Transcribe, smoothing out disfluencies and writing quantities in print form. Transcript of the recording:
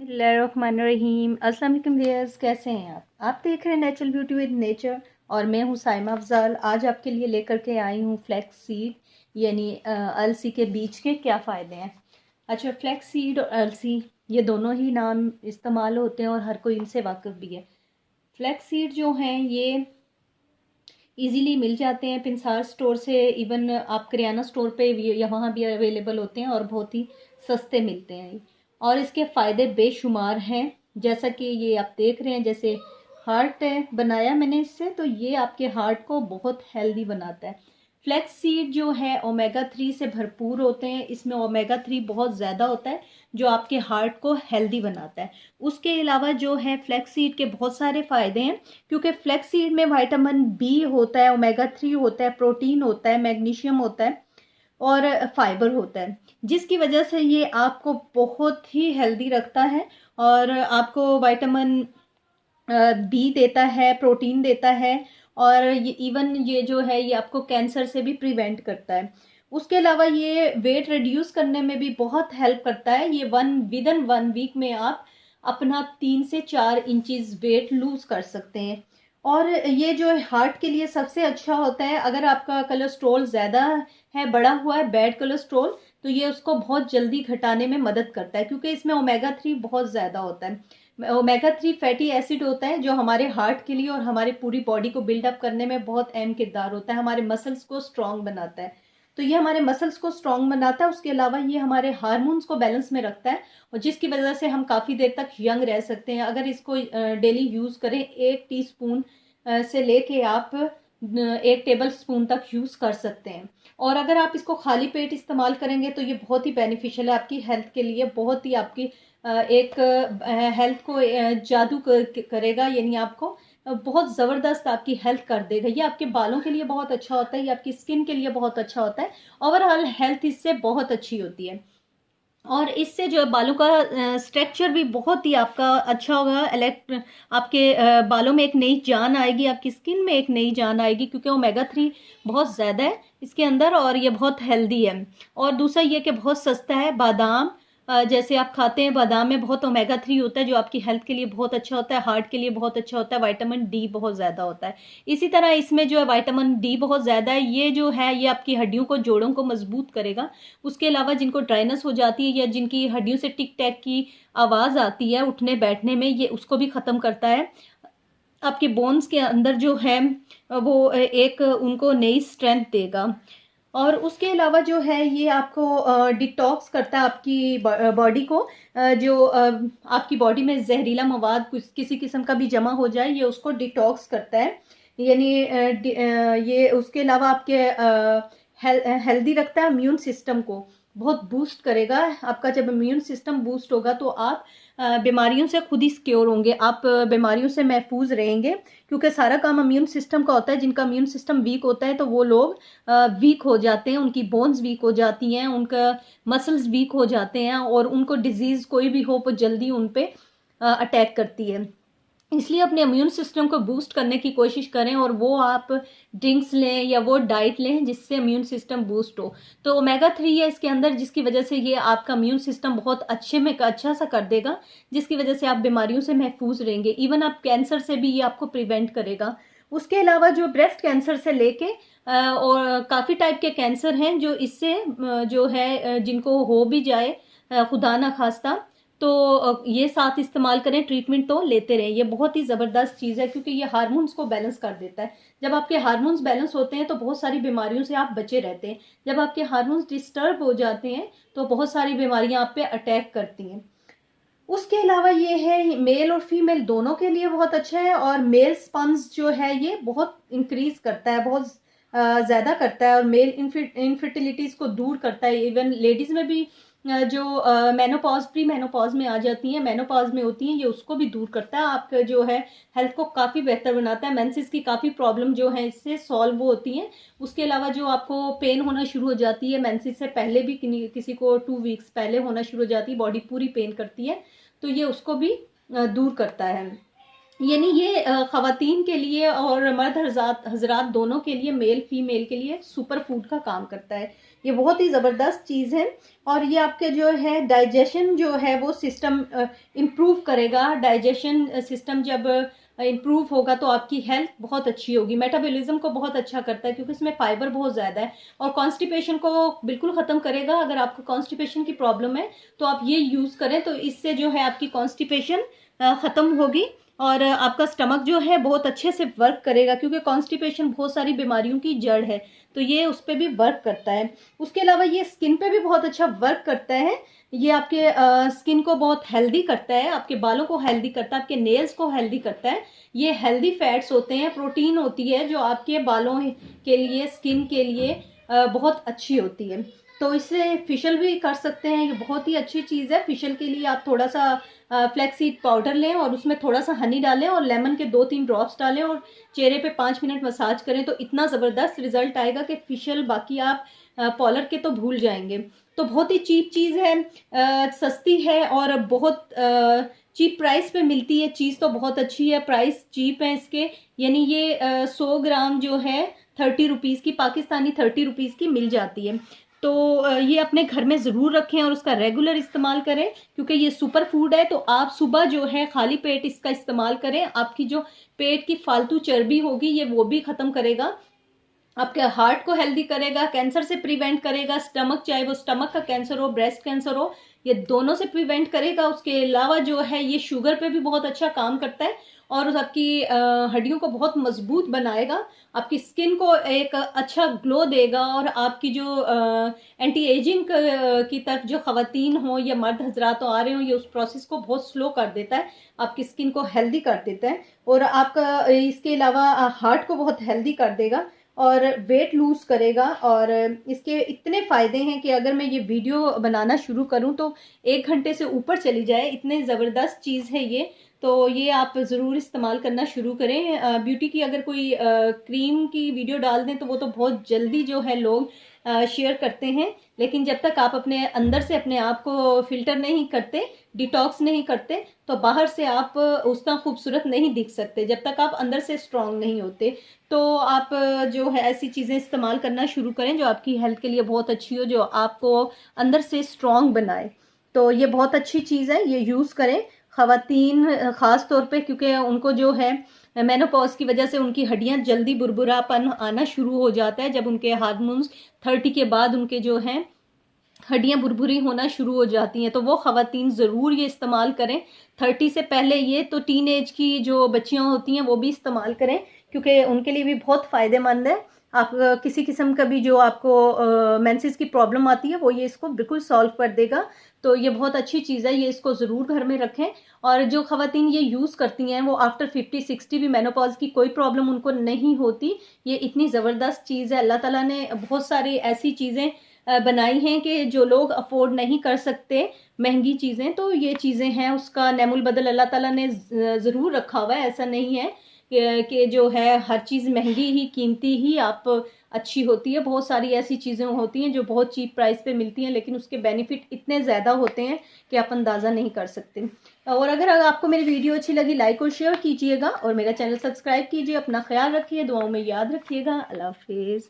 बिस्मिल्लाहिर्रहमानिर्रहीम। अस्सलाम वालेकुम व्यूअर्स, कैसे हैं आप देख रहे हैं नेचुरल ब्यूटी विद नेचर और मैं हूं साइमा अफजाल। आज आपके लिए लेकर के आई हूं फ्लैक्स सीड यानी अलसी के बीज के क्या फ़ायदे हैं। अच्छा, फ्लैक्स सीड और अलसी ये दोनों ही नाम इस्तेमाल होते हैं और हर कोई इनसे वाकिफ़ भी है। फ्लैक्स सीड जो हैं ये इजीली मिल जाते हैं पिंसार स्टोर से, इवन आप करियाना स्टोर पे वहाँ भी अवेलेबल होते हैं और बहुत ही सस्ते मिलते हैं। और इसके फ़ायदे बेशुमार हैं, जैसा कि ये आप देख रहे हैं। जैसे हार्ट है बनाया मैंने इससे, तो ये आपके हार्ट को बहुत हेल्दी बनाता है। फ्लैक्स सीड जो है ओमेगा 3 से भरपूर होते हैं, इसमें ओमेगा 3 बहुत ज़्यादा होता है जो आपके हार्ट को हेल्दी बनाता है। उसके अलावा जो है फ्लैक्स सीड के बहुत सारे फ़ायदे हैं, क्योंकि फ्लैक्स सीड में विटामिन बी होता है, ओमेगा 3 होता है, प्रोटीन होता है, मैग्नीशियम होता है और फाइबर होता है, जिसकी वजह से ये आपको बहुत ही हेल्दी रखता है और आपको विटामिन बी देता है, प्रोटीन देता है और ये इवन ये जो है ये आपको कैंसर से भी प्रिवेंट करता है। उसके अलावा ये वेट रिड्यूस करने में भी बहुत हेल्प करता है। ये विद इन 1 वीक में आप अपना 3 से 4 इंचेस वेट लूज कर सकते हैं। और ये जो है हार्ट के लिए सबसे अच्छा होता है। अगर आपका कोलेस्ट्रॉल ज़्यादा है, बढ़ा हुआ है, बैड कोलेस्ट्रॉल, तो ये उसको बहुत जल्दी घटाने में मदद करता है, क्योंकि इसमें ओमेगा 3 बहुत ज़्यादा होता है। ओमेगा 3 फैटी एसिड होता है जो हमारे हार्ट के लिए और हमारे पूरी बॉडी को बिल्डअप करने में बहुत अहम किरदार होता है। हमारे मसल्स को स्ट्रॉन्ग बनाता है, तो ये हमारे मसल्स को स्ट्रॉन्ग बनाता है। उसके अलावा ये हमारे हार्मोन्स को बैलेंस में रखता है और जिसकी वजह से हम काफ़ी देर तक यंग रह सकते हैं अगर इसको डेली यूज़ करें। 1 टीस्पून से लेके आप 1 टेबल स्पून तक यूज़ कर सकते हैं। और अगर आप इसको खाली पेट इस्तेमाल करेंगे तो ये बहुत ही बेनिफिशियल है आपकी हेल्थ के लिए। बहुत ही आपकी एक हेल्थ को जादू करेगा, यानी आपको बहुत ज़बरदस्त आपकी हेल्थ कर देगा। ये आपके बालों के लिए बहुत अच्छा होता है, ये आपकी स्किन के लिए बहुत अच्छा होता है। ओवरऑल हेल्थ इससे बहुत अच्छी होती है और इससे जो है बालों का स्ट्रक्चर भी बहुत ही आपका अच्छा होगा। आपके बालों में एक नई जान आएगी, आपकी स्किन में एक नई जान आएगी, क्योंकि ओमेगा 3 बहुत ज़्यादा है इसके अंदर और ये बहुत हेल्दी है। और दूसरा ये कि बहुत सस्ता है। बादाम जैसे आप खाते हैं, बादाम में बहुत ओमेगा 3 होता है जो आपकी हेल्थ के लिए बहुत अच्छा होता है, हार्ट के लिए बहुत अच्छा होता है। विटामिन डी बहुत ज़्यादा होता है। इसी तरह इसमें जो है विटामिन डी बहुत ज़्यादा है। ये जो है ये आपकी हड्डियों को, जोड़ों को मजबूत करेगा। उसके अलावा जिनको ड्राइनेस हो जाती है या जिनकी हड्डियों से टिक टैक की आवाज़ आती है उठने बैठने में, ये उसको भी ख़त्म करता है। आपके बोन्स के अंदर जो है वो एक उनको नई स्ट्रेंथ देगा। और उसके अलावा जो है ये आपको डिटॉक्स करता है आपकी बॉडी को। जो आपकी बॉडी में जहरीला मवाद कुछ किसी किस्म का भी जमा हो जाए, ये उसको डिटॉक्स करता है। यानी ये उसके अलावा आपके हेल्दी रखता है। इम्यून सिस्टम को बहुत बूस्ट करेगा। आपका जब इम्यून सिस्टम बूस्ट होगा तो आप बीमारियों से खुद ही सिक्योर होंगे, आप बीमारियों से महफूज रहेंगे, क्योंकि सारा काम इम्यून सिस्टम का होता है। जिनका इम्यून सिस्टम वीक होता है तो वो लोग वीक हो जाते हैं, उनकी बोन्स वीक हो जाती हैं, उनका मसल्स वीक हो जाते हैं और उनको डिजीज़ कोई भी हो वो जल्दी उन पे अटैक करती है। इसलिए अपने इम्यून सिस्टम को बूस्ट करने की कोशिश करें और वो आप ड्रिंक्स लें या वो डाइट लें जिससे इम्यून सिस्टम बूस्ट हो। तो ओमेगा 3 है इसके अंदर, जिसकी वजह से ये आपका इम्यून सिस्टम बहुत अच्छा सा कर देगा, जिसकी वजह से आप बीमारियों से महफूज रहेंगे। इवन आप कैंसर से भी ये आपको प्रिवेंट करेगा। उसके अलावा जो ब्रेस्ट कैंसर से लेके और काफ़ी टाइप के कैंसर हैं जो इससे जो है जिनको हो भी जाए खुदा ना खास्ता, तो ये साथ इस्तेमाल करें, ट्रीटमेंट तो लेते रहें। ये बहुत ही ज़बरदस्त चीज़ है क्योंकि ये हार्मोन्स को बैलेंस कर देता है। जब आपके हार्मोन्स बैलेंस होते हैं तो बहुत सारी बीमारियों से आप बचे रहते हैं। जब आपके हार्मोन्स डिस्टर्ब हो जाते हैं तो बहुत सारी बीमारियां आप पे अटैक करती हैं। उसके अलावा ये है मेल और फीमेल दोनों के लिए बहुत अच्छा है। और मेल स्पम्स जो है ये बहुत इंक्रीज करता है, बहुत ज़्यादा करता है और मेल इनफर्टिलिटीज़ को दूर करता है। इवन लेडीज़ में भी जो मेनोपॉज, प्री मेनोपॉज में आ जाती हैं, मेनोपॉज में होती हैं, ये उसको भी दूर करता है। आपका जो है हेल्थ को काफ़ी बेहतर बनाता है। मेंसेस की काफ़ी प्रॉब्लम जो है इससे सॉल्व होती हैं। उसके अलावा जो आपको पेन होना शुरू हो जाती है मेंसेस से पहले भी, किसी को 2 वीक्स पहले होना शुरू हो जाती है, बॉडी पूरी पेन करती है, तो ये उसको भी दूर करता है। यानी ये ख़वातीन के लिए और मर्द हजरात दोनों के लिए, मेल फीमेल के लिए सुपर फूड का काम करता है। ये बहुत ही ज़बरदस्त चीज़ है और ये आपके जो है डाइजेशन जो है वो सिस्टम इम्प्रूव करेगा। डाइजेशन सिस्टम जब इम्प्रूव होगा तो आपकी हेल्थ बहुत अच्छी होगी। मेटाबॉलिज्म को बहुत अच्छा करता है क्योंकि इसमें फाइबर बहुत ज़्यादा है और कॉन्स्टिपेशन को बिल्कुल ख़त्म करेगा। अगर आपको कॉन्स्टिपेशन की प्रॉब्लम है तो आप ये यूज़ करें तो इससे जो है आपकी कॉन्स्टिपेशन ख़त्म होगी और आपका स्टमक जो है बहुत अच्छे से वर्क करेगा क्योंकि कॉन्स्टिपेशन बहुत सारी बीमारियों की जड़ है, तो ये उस पर भी वर्क करता है। उसके अलावा ये स्किन पे भी बहुत अच्छा वर्क करता है। ये आपके स्किन को बहुत हेल्दी करता है, आपके बालों को हेल्दी करता है, आपके नेल्स को हेल्दी करता है। ये हेल्दी फैट्स होते हैं, प्रोटीन होती है जो आपके बालों के लिए, स्किन के लिए बहुत अच्छी होती है। तो इससे फेशियल भी कर सकते हैं, ये बहुत ही अच्छी चीज़ है। फेशियल के लिए आप थोड़ा सा फ्लैक्सीड पाउडर लें और उसमें थोड़ा सा हनी डालें और लेमन के 2-3 ड्रॉप्स डालें और चेहरे पे 5 मिनट मसाज करें तो इतना ज़बरदस्त रिजल्ट आएगा कि फेशियल बाकी आप पार्लर के तो भूल जाएंगे। तो बहुत ही चीप चीज़ है, सस्ती है और बहुत चीप प्राइस पे मिलती है। चीज़ तो बहुत अच्छी है, प्राइस चीप है इसके। यानी ये 100 ग्राम जो है 30 रुपीज़ की, पाकिस्तानी 30 रुपीज़ की मिल जाती है। तो ये अपने घर में ज़रूर रखें और उसका रेगुलर इस्तेमाल करें क्योंकि ये सुपर फूड है। तो आप सुबह जो है खाली पेट इसका इस्तेमाल करें, आपकी जो पेट की फालतू चर्बी होगी ये वो भी ख़त्म करेगा, आपके हार्ट को हेल्दी करेगा, कैंसर से प्रिवेंट करेगा। स्टमक, चाहे वो स्टमक का कैंसर हो, ब्रेस्ट कैंसर हो, ये दोनों से प्रिवेंट करेगा। उसके अलावा जो है ये शुगर पे भी बहुत अच्छा काम करता है और आपकी हड्डियों को बहुत मजबूत बनाएगा, आपकी स्किन को एक अच्छा ग्लो देगा और आपकी जो एंटी एजिंग की तरफ जो खवातीन हो या मर्द हजरात आ रहे हो, ये उस प्रोसेस को बहुत स्लो कर देता है, आपकी स्किन को हेल्दी कर देता है और आपका इसके अलावा हार्ट को बहुत हेल्दी कर देगा और वेट लूज करेगा। और इसके इतने फ़ायदे हैं कि अगर मैं ये वीडियो बनाना शुरू करूं तो 1 घंटे से ऊपर चली जाए, इतने ज़बरदस्त चीज़ है ये। तो ये आप ज़रूर इस्तेमाल करना शुरू करें। ब्यूटी की अगर कोई क्रीम की वीडियो डाल दें तो वो तो बहुत जल्दी जो है लोग शेयर करते हैं, लेकिन जब तक आप अपने अंदर से अपने आप को फिल्टर नहीं करते, डिटॉक्स नहीं करते, तो बाहर से आप उतना खूबसूरत नहीं दिख सकते जब तक आप अंदर से स्ट्रांग नहीं होते। तो आप जो है ऐसी चीज़ें इस्तेमाल करना शुरू करें जो आपकी हेल्थ के लिए बहुत अच्छी हो, जो आपको अंदर से स्ट्रांग बनाए। तो ये बहुत अच्छी चीज़ है, ये यूज़ करें। ख़वातीन ख़ास तौर पे क्योंकि उनको जो है मेनोपॉज की वजह से उनकी हड्डियां जल्दी बुरबुरापन आना शुरू हो जाता है। जब उनके हार्मोन्स 30 के बाद उनके जो हैं हड्डियां बुरबुरी होना शुरू हो जाती हैं, तो वो ख़वातीन ज़रूर ये इस्तेमाल करें। 30 से पहले ये तो टीन एज की जो बच्चियां होती हैं वो भी इस्तेमाल करें क्योंकि उनके लिए भी बहुत फ़ायदेमंद है। आप किसी किस्म का भी जो आपको मेंसेस की प्रॉब्लम आती है वो ये इसको बिल्कुल सॉल्व कर देगा। तो ये बहुत अच्छी चीज़ है, ये इसको ज़रूर घर में रखें। और जो ख़वातीन ये यूज़ करती हैं वो आफ्टर 50-60 भी मेनोपॉज की कोई प्रॉब्लम उनको नहीं होती। ये इतनी ज़बरदस्त चीज़ है, अल्लाह ताला ने बहुत सारी ऐसी चीज़ें बनाई हैं कि जो लोग अफोर्ड नहीं कर सकते महंगी चीज़ें, तो ये चीज़ें हैं, उसका नेमुल बदल अल्लाह ताला ने ज़रूर रखा हुआ है। ऐसा नहीं है कि जो है हर चीज़ महंगी ही, कीमती ही आप अच्छी होती है। बहुत सारी ऐसी चीज़ें होती हैं जो बहुत चीप प्राइस पे मिलती हैं लेकिन उसके बेनिफिट इतने ज़्यादा होते हैं कि आप अंदाज़ा नहीं कर सकते। और अगर आपको मेरी वीडियो अच्छी लगी लाइक और शेयर कीजिएगा और मेरा चैनल सब्सक्राइब कीजिए। अपना ख्याल रखिए, दुआओं में याद रखिएगा। अल्लाह हाफिज़।